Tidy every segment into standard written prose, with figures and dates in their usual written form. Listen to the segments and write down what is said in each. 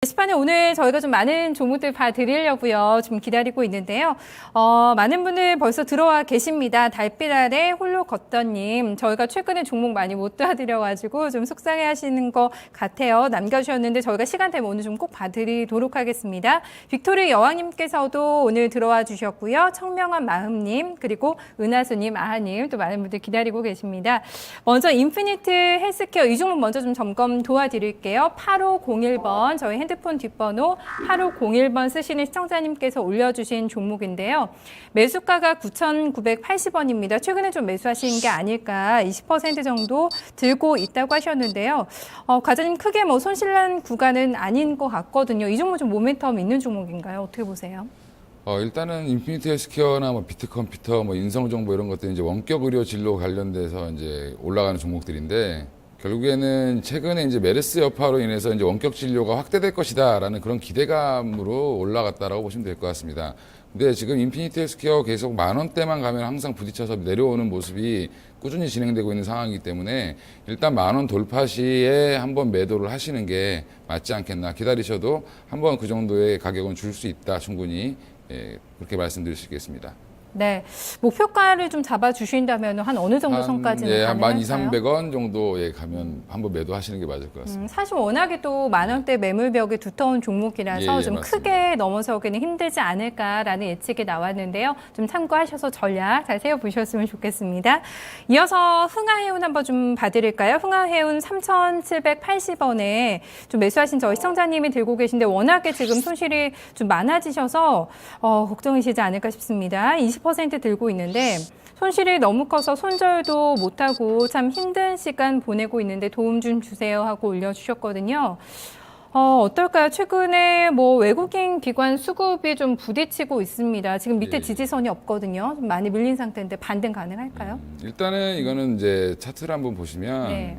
게시판에 오늘 저희가 좀 많은 종목들 봐드리려고요. 좀 기다리고 있는데요. 많은 분들 벌써 들어와 계십니다. 달빛 아래 홀로 걷던님. 저희가 최근에 종목 많이 못 도와드려가지고 좀 속상해 하시는 것 같아요. 남겨주셨는데 저희가 시간 되면 오늘 좀 꼭 봐드리도록 하겠습니다. 빅토리 여왕님께서도 오늘 들어와 주셨고요. 청명한 마음님, 그리고 은하수님, 아하님, 또 많은 분들 기다리고 계십니다. 먼저 인피니트 헬스케어 이 종목 먼저 좀 점검 도와드릴게요. 8501번 저희 핸드폰 뒷번호 8501번 쓰시는 시청자님께서 올려주신 종목인데요. 매수가가 9,980원입니다. 최근에 좀 매수하신 게 아닐까 20% 정도 들고 있다고 하셨는데요. 과장님 크게 뭐 손실난 구간은 아닌 것 같거든요. 이 종목 좀 모멘텀 있는 종목인가요? 어떻게 보세요? 일단은 인피니트 헬스케어나 뭐 비트컴퓨터, 뭐 인성정보 이런 것들 이제 원격 의료 진로 관련돼서 이제 올라가는 종목들인데 결국에는 최근에 이제 메르스 여파로 인해서 이제 원격 진료가 확대될 것이다라는 그런 기대감으로 올라갔다라고 보시면 될 것 같습니다. 근데 지금 인피니트 헬스케어 계속 10,000원대만 가면 항상 부딪혀서 내려오는 모습이 꾸준히 진행되고 있는 상황이기 때문에 일단 10,000원 돌파 시에 한번 매도를 하시는 게 맞지 않겠나. 기다리셔도 한번 그 정도의 가격은 줄 수 있다. 충분히. 그렇게 말씀드릴 수 있겠습니다. 네, 목표가를 좀 잡아주신다면 한 어느 정도 선까지는 한 가능할까요? 12,200원 정도에 가면 한번 매도하시는 게 맞을 것 같습니다. 사실 워낙에 또 10,000원대 매물벽이 두터운 종목이라서 좀 맞습니다. 크게 넘어서기는 힘들지 않을까라는 예측이 나왔는데요. 좀 참고하셔서 전략 잘 세워보셨으면 좋겠습니다. 이어서 흥하해운 한번 좀 봐드릴까요? 흥하해운 3,780원에 좀 매수하신 저희 시청자님이 들고 계신데 워낙에 지금 손실이 좀 많아지셔서 걱정이시지 않을까 싶습니다. 20% 들고 있는데 손실이 너무 커서 손절도 못하고 참 힘든 시간 보내고 있는데 도움 좀 주세요 하고 올려주셨거든요. 어떨까요? 최근에 뭐 외국인 기관 수급이 좀 부딪히고 있습니다. 지금 밑에 지지선이 없거든요. 좀 많이 밀린 상태인데 반등 가능할까요? 일단은 이거는 이제 차트를 한번 보시면 네.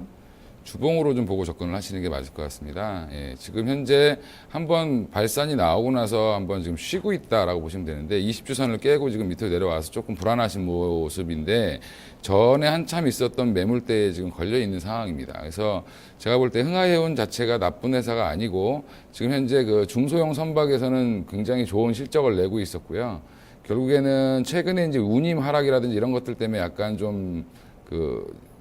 주봉으로 좀 보고 접근을 하시는 게 맞을 것 같습니다. 지금 현재 한번 발산이 나오고 나서 한번 지금 쉬고 있다라고 보시면 되는데 20주선을 깨고 지금 밑으로 내려와서 조금 불안하신 모습인데 전에 한참 있었던 매물대에 지금 걸려 있는 상황입니다. 그래서 제가 볼 때 흥하해운 자체가 나쁜 회사가 아니고 지금 현재 그 중소형 선박에서는 굉장히 좋은 실적을 내고 있었고요. 결국에는 최근에 이제 운임 하락이라든지 이런 것들 때문에 약간 좀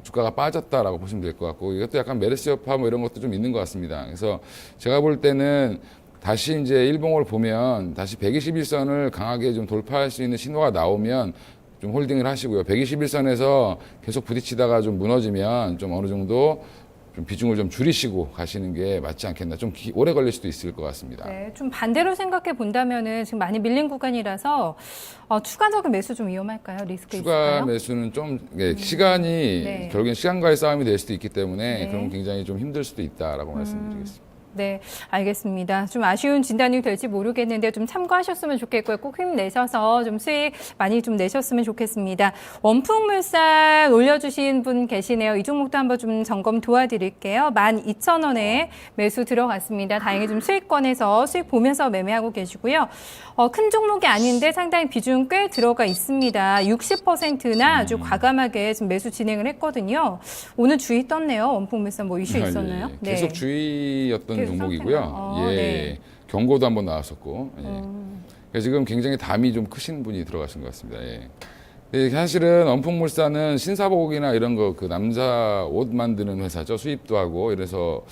주가가 빠졌다라고 보시면 될 것 같고 이것도 약간 메르스 여파 뭐 이런 것도 좀 있는 것 같습니다. 그래서 제가 볼 때는 다시 이제 일봉을 보면 다시 121선을 강하게 좀 돌파할 수 있는 신호가 나오면 좀 홀딩을 하시고요. 121선에서 계속 부딪히다가 좀 무너지면 좀 어느 정도 좀 비중을 좀 줄이시고 가시는 게 맞지 않겠나. 좀 오래 걸릴 수도 있을 것 같습니다. 네, 좀 반대로 생각해 본다면은 지금 많이 밀린 구간이라서 추가적인 매수 좀 위험할까요? 리스크 추가 있을까요? 매수는 좀 시간이 네. 결국엔 시간과의 싸움이 될 수도 있기 때문에 네. 그럼 굉장히 좀 힘들 수도 있다라고 말씀드리겠습니다. 네, 알겠습니다. 좀 아쉬운 진단이 될지 모르겠는데 좀 참고하셨으면 좋겠고요. 꼭 힘내셔서 좀 수익 많이 좀 내셨으면 좋겠습니다. 원풍물산 올려주신 분 계시네요. 이 종목도 한번 좀 점검 도와드릴게요. 12,000원에 매수 들어갔습니다. 다행히 좀 수익권에서 수익 보면서 매매하고 계시고요. 큰 종목이 아닌데 상당히 비중 꽤 들어가 있습니다. 60%나 아주 과감하게 지금 매수 진행을 했거든요. 오늘 주의 떴네요. 원풍물산 뭐 이슈 있었나요? 예. 계속 주의였던 계속 종목이고요. 상태가. 네. 경고도 한번 나왔었고. 그래서 지금 굉장히 담이 좀 크신 분이 들어가신 것 같습니다. 사실은 원풍물산은 신사복이나 이런 거 그 남자 옷 만드는 회사죠. 수입도 하고 이래서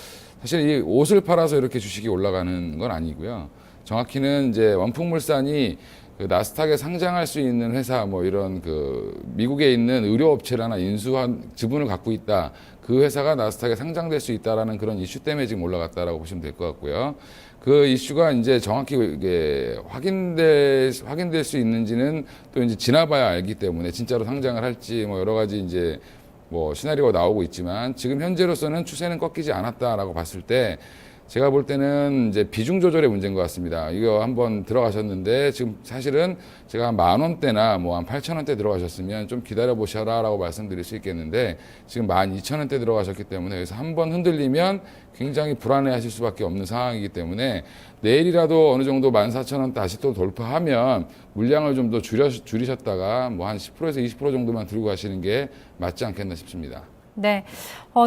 사실 이 옷을 팔아서 이렇게 주식이 올라가는 건 아니고요. 정확히는 이제 원풍물산이 그 나스닥에 상장할 수 있는 회사 뭐 이런 그 미국에 있는 의료업체라나 인수한 지분을 갖고 있다. 그 회사가 나스닥에 상장될 수 있다라는 그런 이슈 때문에 지금 올라갔다라고 보시면 될 것 같고요. 그 이슈가 이제 정확히 이게 확인될 수 있는지는 또 이제 지나봐야 알기 때문에 진짜로 상장을 할지 뭐 여러 가지 이제 뭐 시나리오가 나오고 있지만 지금 현재로서는 추세는 꺾이지 않았다라고 봤을 때 제가 볼 때는 이제 비중 조절의 문제인 것 같습니다. 이거 한번 들어가셨는데 지금 사실은 제가 한 10,000원대나 뭐 한 8,000원대 들어가셨으면 좀 기다려 보셔라라고 말씀드릴 수 있겠는데 지금 12,000원대 들어가셨기 때문에 여기서 한번 흔들리면 굉장히 불안해하실 수밖에 없는 상황이기 때문에 내일이라도 어느 정도 14,000원 다시 또 돌파하면 물량을 좀 더 줄이셨다가 뭐 한 10%에서 20% 정도만 들고 가시는 게 맞지 않겠나 싶습니다. 네.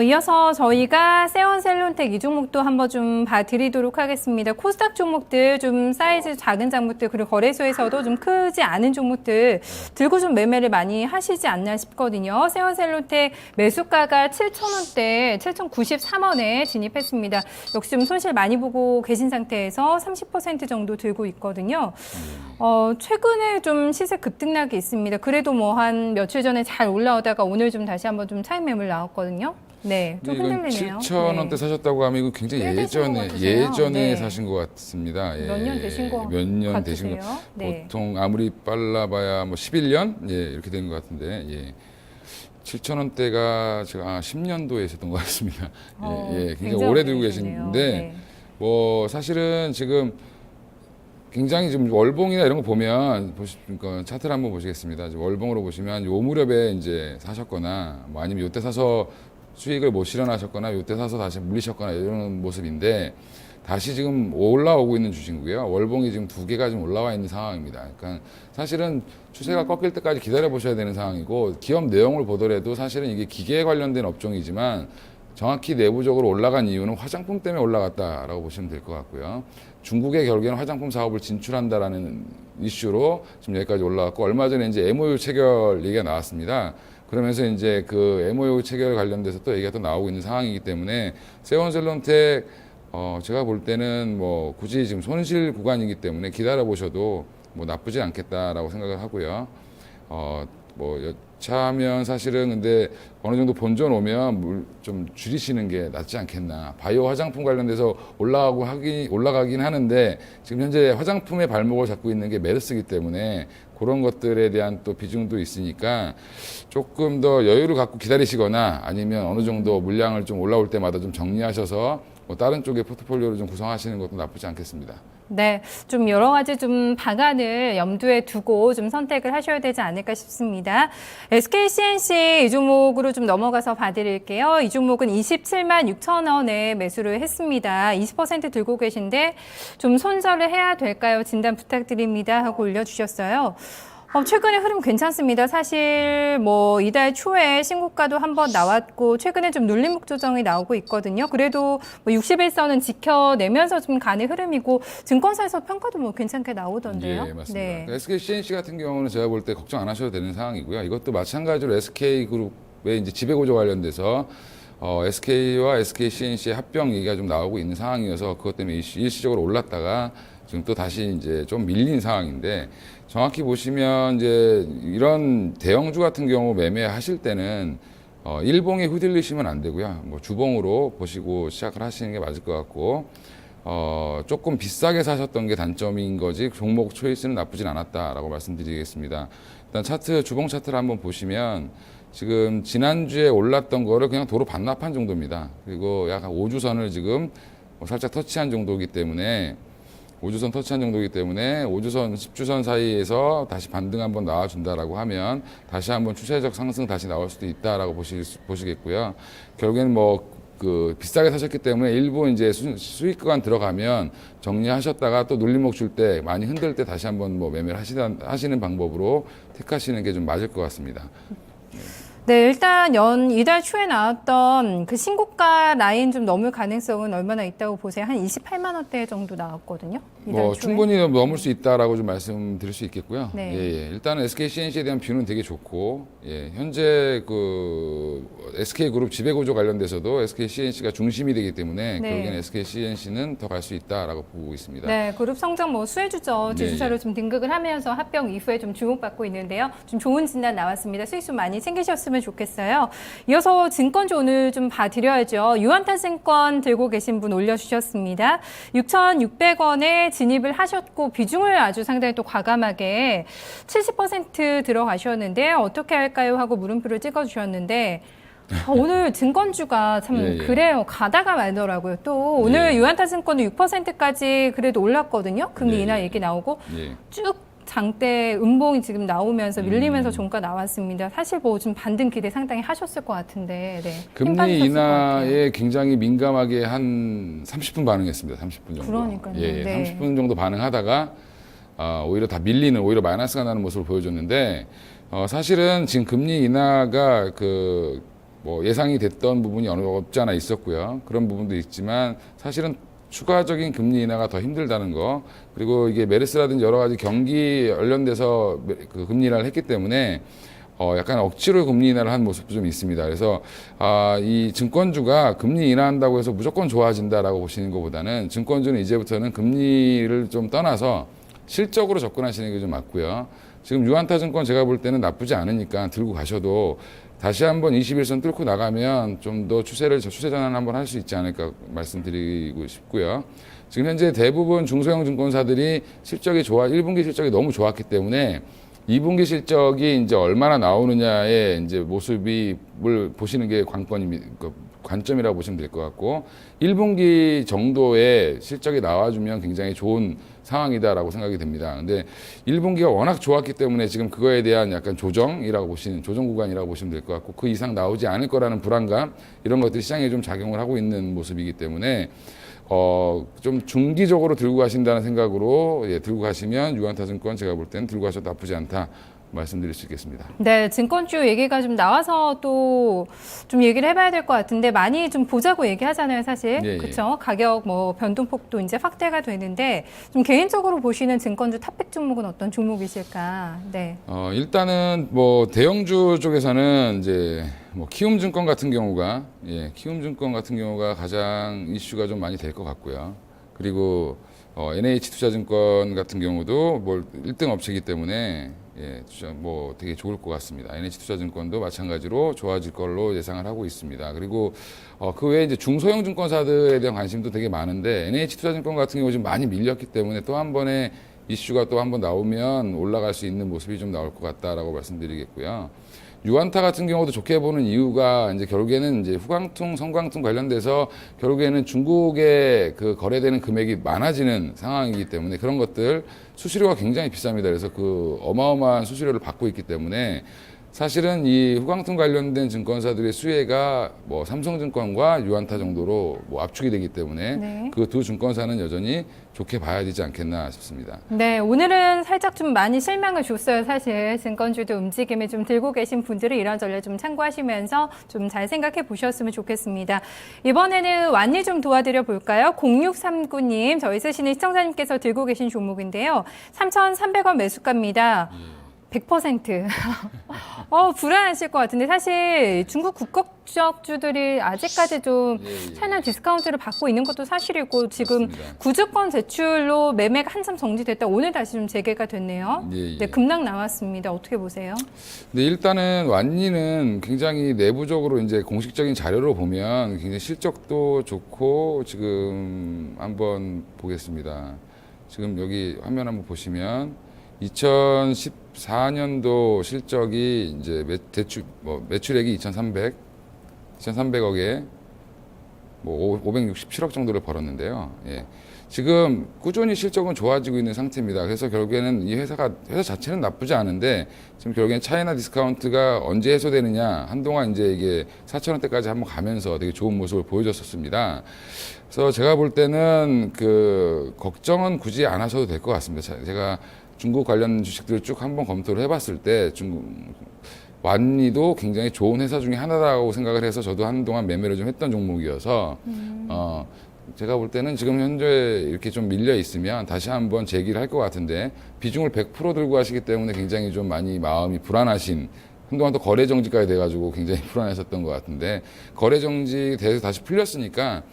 이어서 저희가 세원셀론텍 이 종목도 한번 좀 봐드리도록 하겠습니다. 코스닥 종목들 좀 사이즈 작은 종목들 그리고 거래소에서도 좀 크지 않은 종목들 들고 좀 매매를 많이 하시지 않나 싶거든요. 세원셀론텍 매수가가 7,000원대 7,093원에 진입했습니다. 역시 좀 손실 많이 보고 계신 상태에서 30% 정도 들고 있거든요. 최근에 좀 시세 급등락이 있습니다. 그래도 뭐 한 며칠 전에 잘 올라오다가 오늘 좀 다시 한번 좀 차익 매물 나왔거든요. 네, 좀 흔들리네요. 7,000원대 사셨다고 하면 이거 굉장히 꽤 되신 것 같으세요. 예전에 네. 사신 것 같습니다. 예, 몇 년 되신 것 몇 년 되신 같으세요? 것. 네. 보통 아무리 빨라봐야 뭐 11년 예, 이렇게 된 것 같은데 예. 7,000원대가 제가 10년도에 있었던 것 같습니다. 예, 굉장히 오래 들고 계신데 네. 뭐 사실은 지금 굉장히 지금 월봉이나 이런 거 보면 보시니까 차트를 한번 보시겠습니다. 지금 월봉으로 보시면 요 무렵에 이제 사셨거나 뭐 아니면 요때 사서 수익을 못 실현하셨거나 요때 사서 다시 물리셨거나 이런 모습인데 다시 지금 올라오고 있는 주식이고요. 월봉이 지금 두 개가 지금 올라와 있는 상황입니다. 그러니까 사실은 추세가 꺾일 때까지 기다려 보셔야 되는 상황이고 기업 내용을 보더라도 사실은 이게 기계에 관련된 업종이지만 정확히 내부적으로 올라간 이유는 화장품 때문에 올라갔다라고 보시면 될 것 같고요. 중국의 결국에는 화장품 사업을 진출한다라는 이슈로 지금 여기까지 올라갔고 얼마 전에 이제 MOU 체결 얘기가 나왔습니다. 그러면서 이제 그 MOU 체결 관련돼서 또 얘기가 또 나오고 있는 상황이기 때문에 세원셀론텍 제가 볼 때는 뭐 굳이 지금 손실 구간이기 때문에 기다려 보셔도 뭐 나쁘지 않겠다라고 생각을 하고요. 뭐 여차하면 사실은 근데 어느 정도 본전 오면 물 좀 줄이시는 게 낫지 않겠나. 바이오 화장품 관련돼서 올라가긴 하는데 지금 현재 화장품의 발목을 잡고 있는 게 메르스이기 때문에 그런 것들에 대한 또 비중도 있으니까 조금 더 여유를 갖고 기다리시거나 아니면 어느 정도 물량을 좀 올라올 때마다 좀 정리하셔서 뭐 다른 쪽의 포트폴리오를 좀 구성하시는 것도 나쁘지 않겠습니다. 네, 좀 여러 가지 좀 방안을 염두에 두고 좀 선택을 하셔야 되지 않을까 싶습니다. SKCNC 이 종목으로 좀 넘어가서 봐드릴게요. 이 종목은 27만 6천 원에 매수를 했습니다. 20% 들고 계신데 좀 손절을 해야 될까요? 진단 부탁드립니다 하고 올려주셨어요. 최근에 흐름 괜찮습니다. 사실 뭐 이달 초에 신고가도 한번 나왔고 최근에 좀 눌림목 조정이 나오고 있거든요. 그래도 뭐 60일선은 지켜내면서 좀 가는 흐름이고 증권사에서 평가도 뭐 괜찮게 나오던데요. 예, 맞습니다. 네. SKCNC 같은 경우는 제가 볼 때 걱정 안 하셔도 되는 상황이고요. 이것도 마찬가지로 SK그룹의 이제 지배구조 관련돼서 SK와 SKCNC의 합병 얘기가 좀 나오고 있는 상황이어서 그것 때문에 일시적으로 올랐다가 지금 또 다시 이제 좀 밀린 상황인데 정확히 보시면 이제 이런 대형주 같은 경우 매매하실 때는 일봉에 휘둘리시면 안 되고요. 뭐 주봉으로 보시고 시작을 하시는 게 맞을 것 같고 조금 비싸게 사셨던 게 단점인 거지 종목 초이스는 나쁘진 않았다라고 말씀드리겠습니다. 일단 차트 주봉 차트를 한번 보시면 지금 지난주에 올랐던 거를 그냥 도로 반납한 정도입니다. 그리고 약간 5주선을 지금 살짝 터치한 정도이기 때문에 5주선 터치한 정도이기 때문에 5주선, 10주선 사이에서 다시 반등 한번 나와준다라고 하면 다시 한번 추세적 상승 다시 나올 수도 있다라고 보시겠고요. 결국에는 비싸게 사셨기 때문에 일부 이제 수익 구간 들어가면 정리하셨다가 또 눌림목 줄 때 많이 흔들 때 다시 한번 매매를 하시는 방법으로 택하시는 게 좀 맞을 것 같습니다. 네, 일단 이달 초에 나왔던 그 신고가 라인 좀 넘을 가능성은 얼마나 있다고 보세요? 한 28만 원대 정도 나왔거든요. 이달 초에. 충분히 넘을 수 있다라고 좀 말씀드릴 수 있겠고요. 네. 예. 일단은 SKCNC에 대한 뷰는 되게 좋고, 현재 그 SK그룹 지배구조 관련돼서도 SKCNC가 중심이 되기 때문에 네. 결국엔 SKCNC는 더 갈 수 있다라고 보고 있습니다. 네, 그룹 성적 수혜주죠. 지주사로 예. 좀 등극을 하면서 합병 이후에 좀 주목받고 있는데요. 좀 좋은 진단 나왔습니다. 수익 좀 많이 챙기셨으면 좋겠어요. 이어서 증권주 오늘 좀 봐드려야죠. 유한타증권 들고 계신 분 올려주셨습니다. 6,600원에 진입을 하셨고 비중을 아주 상당히 또 과감하게 70% 들어가셨는데 어떻게 할까요? 하고 물음표를 찍어주셨는데 오늘 증권주가 참 예. 그래요. 가다가 말더라고요. 또 오늘 예. 유한타증권도 6%까지 그래도 올랐거든요. 금리 예. 인하 얘기 나오고 예. 쭉 장대 음봉이 지금 나오면서 밀리면서 종가 나왔습니다. 사실 뭐 좀 반등 기대 상당히 하셨을 것 같은데. 네. 힘 금리 빠지셨을 것 같아요. 인하에 굉장히 민감하게 한 30분 반응했습니다. 30분 정도. 그러니까요. 예, 네. 30분 정도 반응하다가 오히려 다 밀리는, 오히려 마이너스가 나는 모습을 보여줬는데 사실은 지금 금리 인하가 뭐 예상이 됐던 부분이 어느 없지 않아 있었고요. 그런 부분도 있지만 사실은 추가적인 금리 인하가 더 힘들다는 거, 그리고 이게 메르스라든지 여러 가지 경기 관련돼서 그 금리 인하를 했기 때문에 약간 억지로 금리 인하를 한 모습도 좀 있습니다. 그래서 이 증권주가 금리 인하한다고 해서 무조건 좋아진다라고 보시는 것보다는 증권주는 이제부터는 금리를 좀 떠나서 실적으로 접근하시는 게 좀 맞고요. 지금 유한타증권 제가 볼 때는 나쁘지 않으니까 들고 가셔도 다시 한번 21선 뚫고 나가면 좀 더 추세 전환 한번 할 수 있지 않을까 말씀드리고 싶고요. 지금 현재 대부분 중소형 증권사들이 실적이 1분기 실적이 너무 좋았기 때문에 2분기 실적이 이제 얼마나 나오느냐의 이제 모습을 보시는 게 관점이라고 보시면 될 것 같고, 1분기 정도의 실적이 나와주면 굉장히 좋은 상황이다라고 생각이 됩니다. 근데 1분기가 워낙 좋았기 때문에 지금 그거에 대한 약간 조정 구간이라고 보시면 될 것 같고, 그 이상 나오지 않을 거라는 불안감, 이런 것들이 시장에 좀 작용을 하고 있는 모습이기 때문에 좀 중기적으로 들고 가신다는 생각으로 들고 가시면 유한타증권 제가 볼 때는 들고 가셔도 나쁘지 않다 말씀드릴 수 있겠습니다. 네, 증권주 얘기가 좀 나와서 또 좀 얘기를 해봐야 될 것 같은데, 많이 좀 보자고 얘기하잖아요, 사실. 예, 예. 그렇죠? 가격 뭐 변동폭도 이제 확대가 되는데, 좀 개인적으로 보시는 증권주 탑픽 종목은 어떤 종목이실까? 네. 일단은 뭐 대형주 쪽에서는 이제 뭐 키움증권 같은 경우가 가장 이슈가 좀 많이 될 것 같고요. 그리고 NH투자증권 같은 경우도 뭐 1등 업체이기 때문에 뭐 되게 좋을 것 같습니다. NH투자증권도 마찬가지로 좋아질 걸로 예상을 하고 있습니다. 그리고 그 외에 이제 중소형 증권사들에 대한 관심도 되게 많은데, NH투자증권 같은 경우 지금 많이 밀렸기 때문에 또 한 번의 이슈가 또 한 번 나오면 올라갈 수 있는 모습이 좀 나올 것 같다라고 말씀드리겠고요. 유한타 같은 경우도 좋게 보는 이유가 이제 결국에는 이제 후광퉁, 성광퉁 관련돼서 결국에는 중국에 그 거래되는 금액이 많아지는 상황이기 때문에 그런 것들 수수료가 굉장히 비쌉니다. 그래서 그 어마어마한 수수료를 받고 있기 때문에 사실은 이 후광퉁 관련된 증권사들의 수혜가 뭐 삼성증권과 유한타 정도로 뭐 압축이 되기 때문에 네. 그 두 증권사는 여전히 좋게 봐야 되지 않겠나 싶습니다. 네, 오늘은 살짝 좀 많이 실망을 줬어요, 사실. 증권주도 움직임을 좀 들고 계신 분들은 이런 전략 좀 참고하시면서 좀 잘 생각해 보셨으면 좋겠습니다. 이번에는 완리 좀 도와드려 볼까요? 0639님, 저희 쓰시는 시청자님께서 들고 계신 종목인데요. 3,300원 매수가입니다. 100%. 불안하실 것 같은데, 사실 중국 국적주들이 아직까지 좀 차이나 디스카운트를 받고 있는 것도 사실이고, 지금 맞습니다. 구주권 제출로 매매가 한참 정지됐다. 오늘 다시 좀 재개가 됐네요. 예. 네, 급락 나왔습니다. 어떻게 보세요? 근데 일단은 완리는 굉장히 내부적으로 이제 공식적인 자료로 보면 굉장히 실적도 좋고, 지금 한번 보겠습니다. 지금 여기 화면 한번 보시면 2014년도 실적이 이제 매출액이 2,300억에 뭐 567억 정도를 벌었는데요. 지금 꾸준히 실적은 좋아지고 있는 상태입니다. 그래서 결국에는 이 회사 자체는 나쁘지 않은데, 지금 결국엔 차이나 디스카운트가 언제 해소되느냐, 한동안 이제 이게 4,000원대까지 한번 가면서 되게 좋은 모습을 보여줬었습니다. 그래서 제가 볼 때는 그 걱정은 굳이 안 하셔도 될 것 같습니다. 제가 중국 관련 주식들을 쭉 한번 검토를 해봤을 때 완리도 굉장히 좋은 회사 중에 하나라고 생각을 해서 저도 한동안 매매를 좀 했던 종목이어서 제가 볼 때는 지금 현재 이렇게 좀 밀려 있으면 다시 한번 재기를 할 것 같은데, 비중을 100% 들고 하시기 때문에 굉장히 좀 많이 마음이 불안하신, 한동안 또 거래 정지까지 돼가지고 굉장히 불안했었던 것 같은데, 거래 정지 돼서 다시 풀렸으니까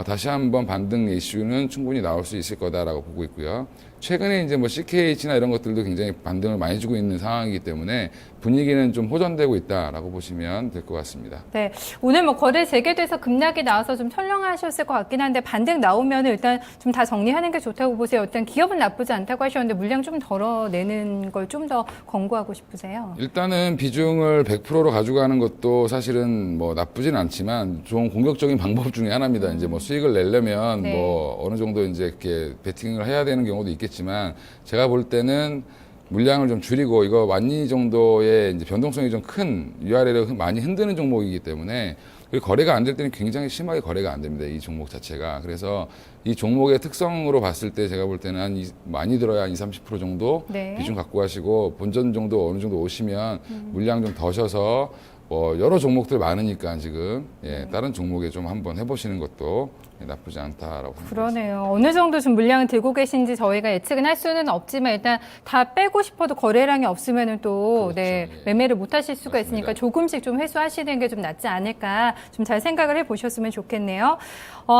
다시 한번 반등 이슈는 충분히 나올 수 있을 거다라고 보고 있고요. 최근에 이제 뭐 CKH나 이런 것들도 굉장히 반등을 많이 주고 있는 상황이기 때문에 분위기는 좀 호전되고 있다라고 보시면 될 것 같습니다. 네, 오늘 뭐 거래 재개돼서 급락이 나와서 좀 철렁하셨을 것 같긴 한데, 반등 나오면 일단 좀 다 정리하는 게 좋다고 보세요. 일단 기업은 나쁘지 않다고 하셨는데, 물량 좀 덜어내는 걸 좀 더 권고하고 싶으세요? 일단은 비중을 100%로 가져가는 것도 사실은 뭐 나쁘진 않지만 좋은 공격적인 방법 중에 하나입니다. 이제 뭐 수익을 내려면 네. 뭐 어느 정도 이제 이렇게 베팅을 해야 되는 경우도 있겠지만, 제가 볼 때는 물량을 좀 줄이고, 이거 완리 정도의 이제 변동성이 좀 큰 위아래로 많이 흔드는 종목이기 때문에, 그리고 거래가 안 될 때는 굉장히 심하게 거래가 안 됩니다. 이 종목 자체가. 그래서 이 종목의 특성으로 봤을 때 제가 볼 때는 많이 들어야 한 20, 30% 정도 네. 비중 갖고 가시고, 본전 정도 어느 정도 오시면 물량 좀 더셔서 여러 종목들 많으니까 지금 다른 종목에 좀 한번 해보시는 것도 나쁘지 않다라고 생각합니다. 그러네요. 어느 정도 좀 물량을 들고 계신지 저희가 예측은 할 수는 없지만 일단 다 빼고 싶어도 거래량이 없으면은 또 그렇죠. 네, 예. 매매를 못 하실 수가 맞습니다. 있으니까 조금씩 좀 회수하시는 게 좀 낫지 않을까 좀 잘 생각을 해 보셨으면 좋겠네요.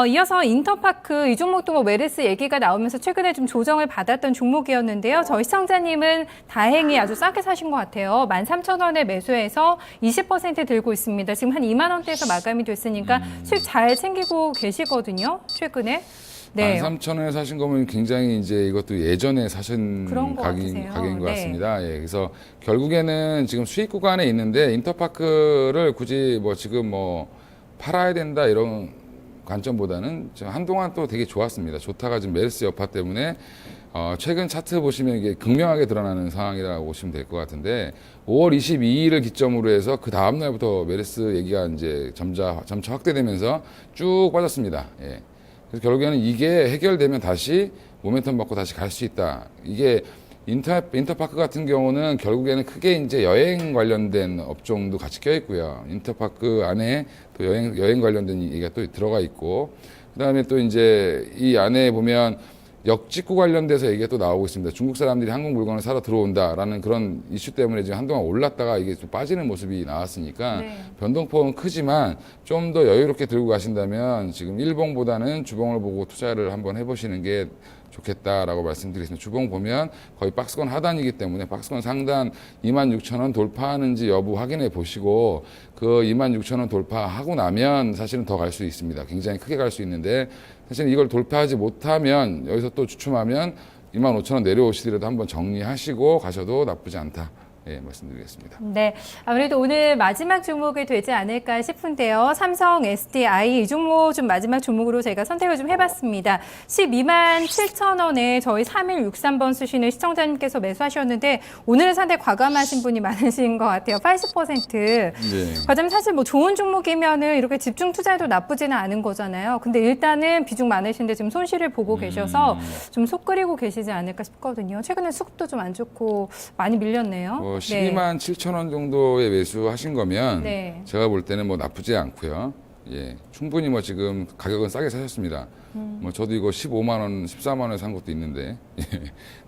이어서 인터파크 이 종목도 뭐 메르스 얘기가 나오면서 최근에 좀 조정을 받았던 종목이었는데요. 저희 시청자님은 다행히 아주 싸게 사신 것 같아요. 13,000원에 매수해서 20% 들고 있습니다. 지금 한 2만 원대에서 마감이 됐으니까 수익 잘 챙기고 계시거든요. 최근에. 네. 13,000원에 사신 거면 굉장히 이제 이것도 예전에 사신 그런 것 같으세요. 가격인 것 네. 같습니다. 예, 그래서 결국에는 지금 수익 구간에 있는데 인터파크를 굳이 뭐 지금 뭐 팔아야 된다 이런 관점보다는 지금 한동안 또 되게 좋았습니다. 좋다가 지금 메르스 여파 때문에 최근 차트 보시면 이게 극명하게 드러나는 상황이라고 보시면 될 것 같은데 5월 22일을 기점으로 해서 그 다음 날부터 메르스 얘기가 이제 점차 확대되면서 쭉 빠졌습니다. 예. 그래서 결국에는 이게 해결되면 다시 모멘텀 받고 다시 갈 수 있다. 이게 인터파크 같은 경우는 결국에는 크게 이제 여행 관련된 업종도 같이 껴 있고요. 인터파크 안에 또 여행 관련된 얘기가 또 들어가 있고, 그 다음에 또 이제 이 안에 보면 역직구 관련돼서 얘기가 또 나오고 있습니다. 중국 사람들이 한국 물건을 사러 들어온다라는 그런 이슈 때문에 지금 한동안 올랐다가 이게 좀 빠지는 모습이 나왔으니까 네. 변동폭은 크지만 좀 더 여유롭게 들고 가신다면 지금 일봉보다는 주봉을 보고 투자를 한번 해보시는 게 좋겠다라고 말씀드리겠습니다. 주봉 보면 거의 박스권 하단이기 때문에 박스권 상단 26,000원 돌파하는지 여부 확인해 보시고 그 26,000원 돌파하고 나면 사실은 더 갈 수 있습니다. 굉장히 크게 갈 수 있는데 사실 이걸 돌파하지 못하면 여기서 또 주춤하면 25,000원 내려오시더라도 한번 정리하시고 가셔도 나쁘지 않다. 예, 말씀드리겠습니다. 네, 아무래도 오늘 마지막 종목이 되지 않을까 싶은데요. 삼성 SDI 이 종목 좀 마지막 종목으로 제가 선택을 좀 해봤습니다. 12만 7천 원에 저희 3163번 쓰시는 시청자님께서 매수하셨는데 오늘은 상당히 과감하신 분이 많으신 것 같아요. 80%. 네. 과장님 사실 뭐 좋은 종목이면은 이렇게 집중 투자해도 나쁘지는 않은 거잖아요. 근데 일단은 비중 많으신데 지금 손실을 보고 계셔서 좀 속 끓이고 계시지 않을까 싶거든요. 최근에 수급도 좀 안 좋고 많이 밀렸네요. 12만 7천 원 정도에 매수하신 거면 네. 제가 볼 때는 뭐 나쁘지 않고요. 예, 충분히 뭐 지금 가격은 싸게 사셨습니다. 뭐 저도 이거 15만 원, 14만 원에 산 것도 있는데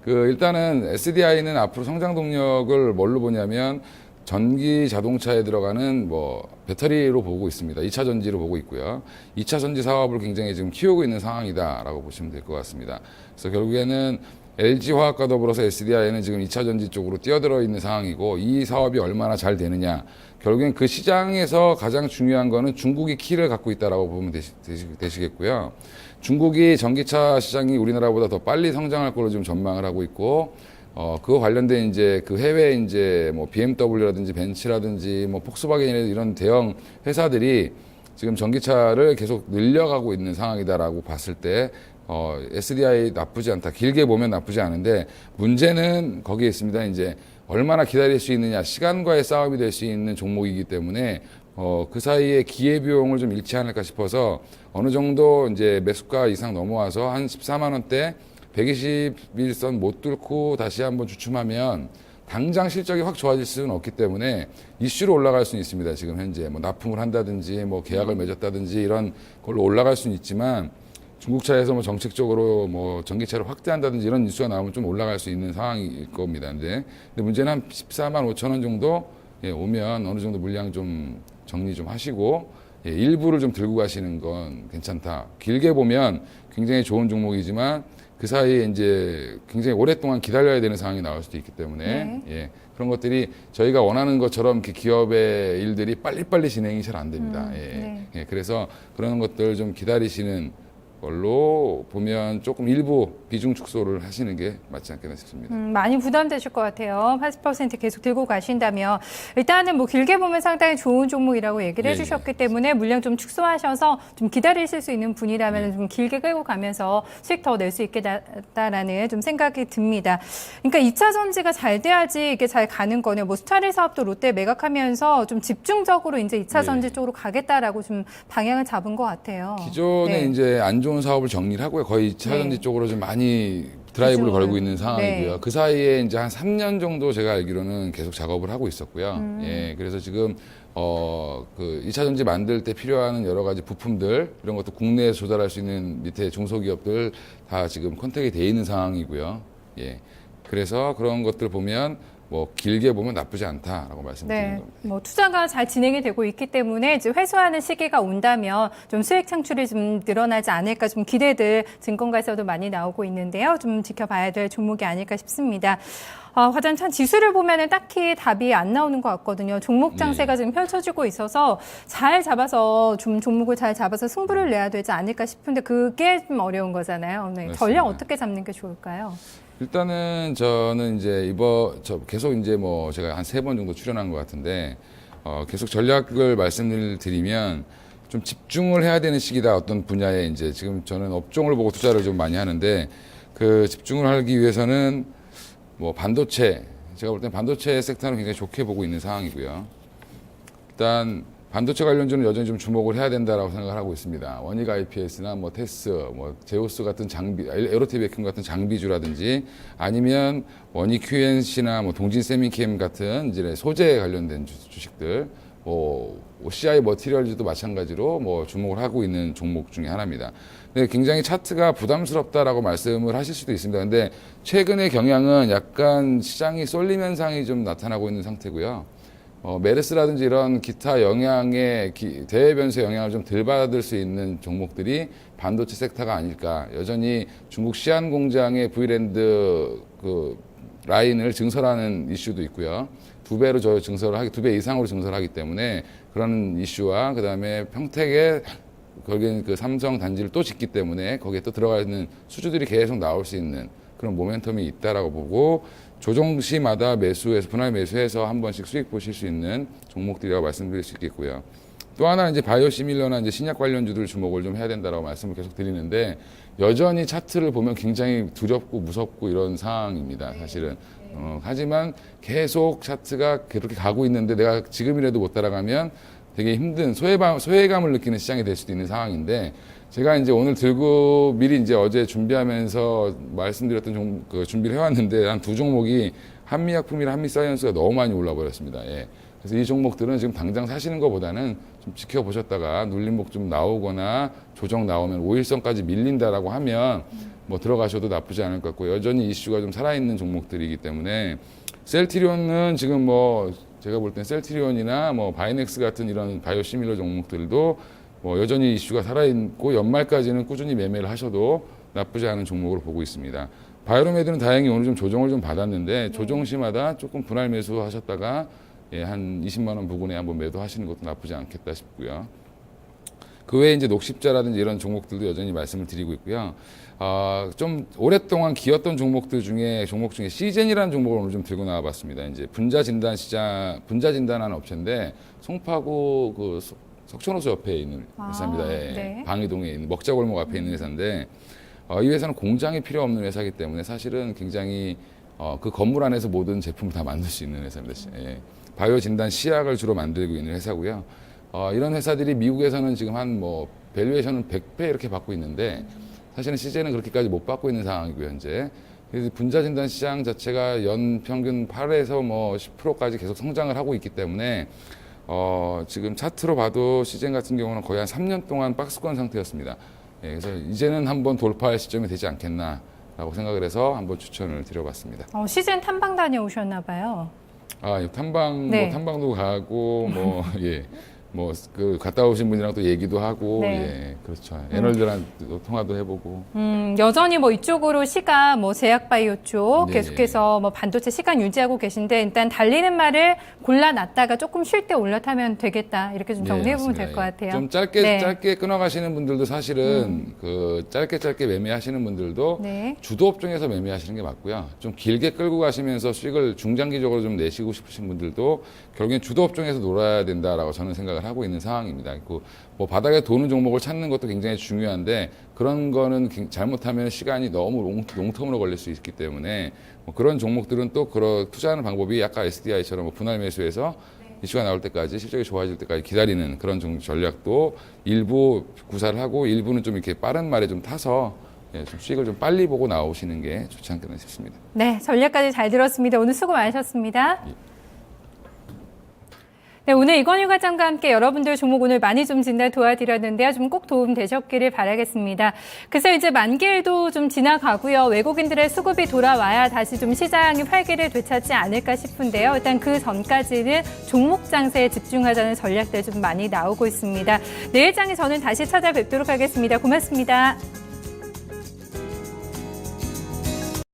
일단은 SDI는 앞으로 성장 동력을 뭘로 보냐면 전기 자동차에 들어가는 뭐 배터리로 보고 있습니다. 2차 전지로 보고 있고요. 2차 전지 사업을 굉장히 지금 키우고 있는 상황이다라고 보시면 될 것 같습니다. 그래서 결국에는 LG화학과 더불어서 SDI는 지금 2차 전지 쪽으로 뛰어들어 있는 상황이고 이 사업이 얼마나 잘 되느냐. 결국엔 그 시장에서 가장 중요한 거는 중국이 키를 갖고 있다라고 보면 되시겠고요. 중국이 전기차 시장이 우리나라보다 더 빨리 성장할 걸로 지금 전망을 하고 있고 그거 관련된 이제 그 해외 이제 뭐 BMW라든지 벤츠라든지 뭐 폭스바겐이라든지 이런 대형 회사들이 지금 전기차를 계속 늘려가고 있는 상황이다라고 봤을 때 SDI 나쁘지 않다. 길게 보면 나쁘지 않은데 문제는 거기에 있습니다. 이제 얼마나 기다릴 수 있느냐, 시간과의 싸움이 될 수 있는 종목이기 때문에 그 사이에 기회비용을 좀 잃지 않을까 싶어서 어느 정도 이제 매수가 이상 넘어와서 한 14만 원대 121선 못 뚫고 다시 한번 주춤하면 당장 실적이 확 좋아질 수는 없기 때문에 이슈로 올라갈 수는 있습니다. 지금 현재 뭐 납품을 한다든지 뭐 계약을 맺었다든지 이런 걸로 올라갈 수는 있지만 중국차에서 뭐 정책적으로 뭐 전기차를 확대한다든지 이런 뉴스가 나오면 좀 올라갈 수 있는 상황일 겁니다. 근데 문제는 한 14만 5천 원 정도 오면 어느 정도 물량 좀 정리 좀 하시고 일부를 좀 들고 가시는 건 괜찮다. 길게 보면 굉장히 좋은 종목이지만 그 사이에 이제 굉장히 오랫동안 기다려야 되는 상황이 나올 수도 있기 때문에 네. 그런 것들이 저희가 원하는 것처럼 이렇게 기업의 일들이 빨리빨리 진행이 잘 안 됩니다. 네. 그래서 그런 것들 좀 기다리시는 걸로 보면 조금 일부 비중 축소를 하시는 게 맞지 않겠나 싶습니다. 많이 부담되실 것 같아요. 80% 계속 들고 가신다면 일단은 뭐 길게 보면 상당히 좋은 종목이라고 얘기를 해주셨기 때문에 물량 좀 축소하셔서 좀 기다리실 수 있는 분이라면 좀 길게 끌고 가면서 수익 더 낼 수 있겠다라는 좀 생각이 듭니다. 그러니까 2차 전지가 잘 돼야지 이게 잘 가는 거네요. 뭐 스타릴 사업도 롯데 매각하면서 좀 집중적으로 이제 2차 전지 쪽으로 가겠다라고 좀 방향을 잡은 것 같아요. 기존에 네. 이제 안 좋은 사업을 정리를 하고요. 거의 2차 전지 쪽으로 좀 많이 드라이브를 기준으로. 걸고 있는 상황이고요. 네. 그 사이에 이제 한 3년 정도 제가 알기로는 계속 작업을 하고 있었고요. 예, 그래서 지금 그 2차 전지 만들 때 필요한 여러 가지 부품들 이런 것도 국내에서 조달할 수 있는 밑에 중소기업들 다 지금 컨택이 돼 있는 상황이고요. 예, 그래서 그런 것들 보면 뭐 길게 보면 나쁘지 않다라고 말씀드리는 네, 겁니다. 뭐 투자가 잘 진행이 되고 있기 때문에 이제 회수하는 시기가 온다면 좀 수익 창출이 좀 늘어나지 않을까 좀 기대들 증권가에서도 많이 나오고 있는데요. 좀 지켜봐야 될 종목이 아닐까 싶습니다. 화장찬 지수를 보면은 딱히 답이 안 나오는 것 같거든요. 종목 장세가 지금 펼쳐지고 있어서 잘 잡아서 좀 종목을 잘 잡아서 승부를 내야 되지 않을까 싶은데 그게 좀 어려운 거잖아요. 네, 전략 어떻게 잡는 게 좋을까요? 일단은 저는 이제 저 계속 이제 뭐 제가 한 3번 정도 출연한 것 같은데 계속 전략을 말씀을 드리면 좀 집중을 해야 되는 시기다. 어떤 분야에 이제 지금 저는 업종을 보고 투자를 좀 많이 하는데 그 집중을 하기 위해서는 뭐 반도체, 제가 볼 땐 반도체 섹터는 굉장히 좋게 보고 있는 상황이고요. 일단 반도체 관련주는 여전히 좀 주목을 해야 된다라고 생각을 하고 있습니다. 원익 IPS나 뭐 테스, 뭐 제우스 같은 장비, 에로티베킹 같은 장비주라든지 아니면 원익 QNC나 뭐 동진 세미캠 같은 이제 소재 관련된 주식들, 뭐 OCI 머티리얼즈도 마찬가지로 뭐 주목을 하고 있는 종목 중에 하나입니다. 근데 굉장히 차트가 부담스럽다라고 말씀을 하실 수도 있습니다. 근데 최근의 경향은 약간 시장이 쏠림 현상이 좀 나타나고 있는 상태고요. 메르스라든지 이런 기타 영향의 대외 변수 영향을 좀 덜 받을 수 있는 종목들이 반도체 섹터가 아닐까. 여전히 중국 시안 공장의 V랜드 그 라인을 증설하는 이슈도 있고요. 2배 이상으로 증설을 하기 때문에 그런 이슈와 그다음에 평택에 거기에 그 삼성 단지를 또 짓기 때문에 거기에 또 들어가 있는 수주들이 계속 나올 수 있는 그런 모멘텀이 있다라고 보고 조정 시마다 분할 매수해서 한 번씩 수익 보실 수 있는 종목들이라고 말씀드릴 수 있겠고요. 또 하나 이제 바이오시밀러나 이제 신약 관련주들 주목을 좀 해야 된다라고 말씀을 계속 드리는데 여전히 차트를 보면 굉장히 두렵고 무섭고 이런 상황입니다. 사실은. 하지만 계속 차트가 그렇게 가고 있는데 내가 지금이라도 못 따라가면 되게 힘든 소외감을 느끼는 시장이 될 수도 있는 상황인데 제가 이제 오늘 들고 미리 이제 어제 준비하면서 말씀드렸던 그 준비를 해왔는데 한 2종목이 한미약품이랑 한미사이언스가 너무 많이 올라 버렸습니다. 예. 그래서 이 종목들은 지금 당장 사시는 것보다는 좀 지켜보셨다가 눌림목 좀 나오거나 조정 나오면 5일선까지 밀린다라고 하면 뭐 들어가셔도 나쁘지 않을 것 같고 여전히 이슈가 좀 살아있는 종목들이기 때문에 셀트리온은 지금 뭐 제가 볼 땐 셀트리온이나 뭐 바이넥스 같은 이런 바이오시밀러 종목들도 뭐 여전히 이슈가 살아있고 연말까지는 꾸준히 매매를 하셔도 나쁘지 않은 종목으로 보고 있습니다. 바이오메드는 다행히 오늘 좀 조정을 좀 받았는데 조정 시마다 조금 분할 매수 하셨다가 한 20만 원 부근에 한번 매도하시는 것도 나쁘지 않겠다 싶고요. 그 외에 이제 녹십자라든지 이런 종목들도 여전히 말씀을 드리고 있고요. 좀 오랫동안 기었던 종목 중에 시젠이라는 종목을 오늘 좀 들고 나와봤습니다. 이제 분자 진단하는 업체인데 송파구 그 석촌호수 옆에 있는 회사입니다. 네. 방이동에 있는 먹자골목 앞에 있는 회사인데 이 회사는 공장이 필요 없는 회사이기 때문에 사실은 굉장히 그 건물 안에서 모든 제품을 다 만들 수 있는 회사입니다. 바이오 진단 시약을 주로 만들고 있는 회사고요. 이런 회사들이 미국에서는 지금 한 뭐 밸류에이션은 100배 이렇게 받고 있는데 사실은 시제는 그렇게까지 못 받고 있는 상황이고요, 현재. 그래서 분자 진단 시장 자체가 연 평균 8에서 뭐 10%까지 계속 성장을 하고 있기 때문에 지금 차트로 봐도 시젠 같은 경우는 거의 한 3년 동안 박스권 상태였습니다. 그래서 이제는 한번 돌파할 시점이 되지 않겠나라고 생각을 해서 한번 추천을 드려봤습니다. 시즌 탐방 다녀오셨나 봐요. 탐방, 네. 뭐 탐방도 가고, 그 갔다 오신 분이랑 또 얘기도 하고, 네. 그렇죠. 애널들한테도 통화도 해보고. 여전히 뭐 이쪽으로 시간 뭐 제약바이오 쪽 네. 계속해서 뭐 반도체 시간 유지하고 계신데 일단 달리는 말을 골라놨다가 조금 쉴 때 올라타면 되겠다 이렇게 좀 정리해보면 될 것 같아요. 좀 짧게 네. 짧게 끊어가시는 분들도 사실은 그 짧게 매매하시는 분들도 네. 주도 업종에서 매매하시는 게 맞고요. 좀 길게 끌고 가시면서 수익을 중장기적으로 좀 내시고 싶으신 분들도 결국엔 주도 업종에서 놀아야 된다라고 저는 생각을 하고 있는 상황입니다. 뭐 바닥에 도는 종목을 찾는 것도 굉장히 중요한데 그런 거는 잘못하면 시간이 너무 롱텀으로 걸릴 수 있기 때문에 뭐 그런 종목들은 또 투자하는 방법이 아까 SDI처럼 뭐 분할 매수해서 이슈가 나올 때까지 실적이 좋아질 때까지 기다리는 그런 전략도 일부 구사를 하고 일부는 좀 이렇게 빠른 말에 좀 타서 좀 수익을 좀 빨리 보고 나오시는 게 좋지 않겠나 싶습니다. 네, 전략까지 잘 들었습니다. 오늘 수고 많으셨습니다. 네, 오늘 이건희 과장과 함께 여러분들 종목 오늘 많이 좀 진단 도와드렸는데요. 좀 꼭 도움 되셨기를 바라겠습니다. 그래서 이제 만기일도 좀 지나가고요. 외국인들의 수급이 돌아와야 다시 좀 시장이 활기를 되찾지 않을까 싶은데요. 일단 그 전까지는 종목 장세에 집중하자는 전략들 좀 많이 나오고 있습니다. 내일 장에 저는 다시 찾아뵙도록 하겠습니다. 고맙습니다.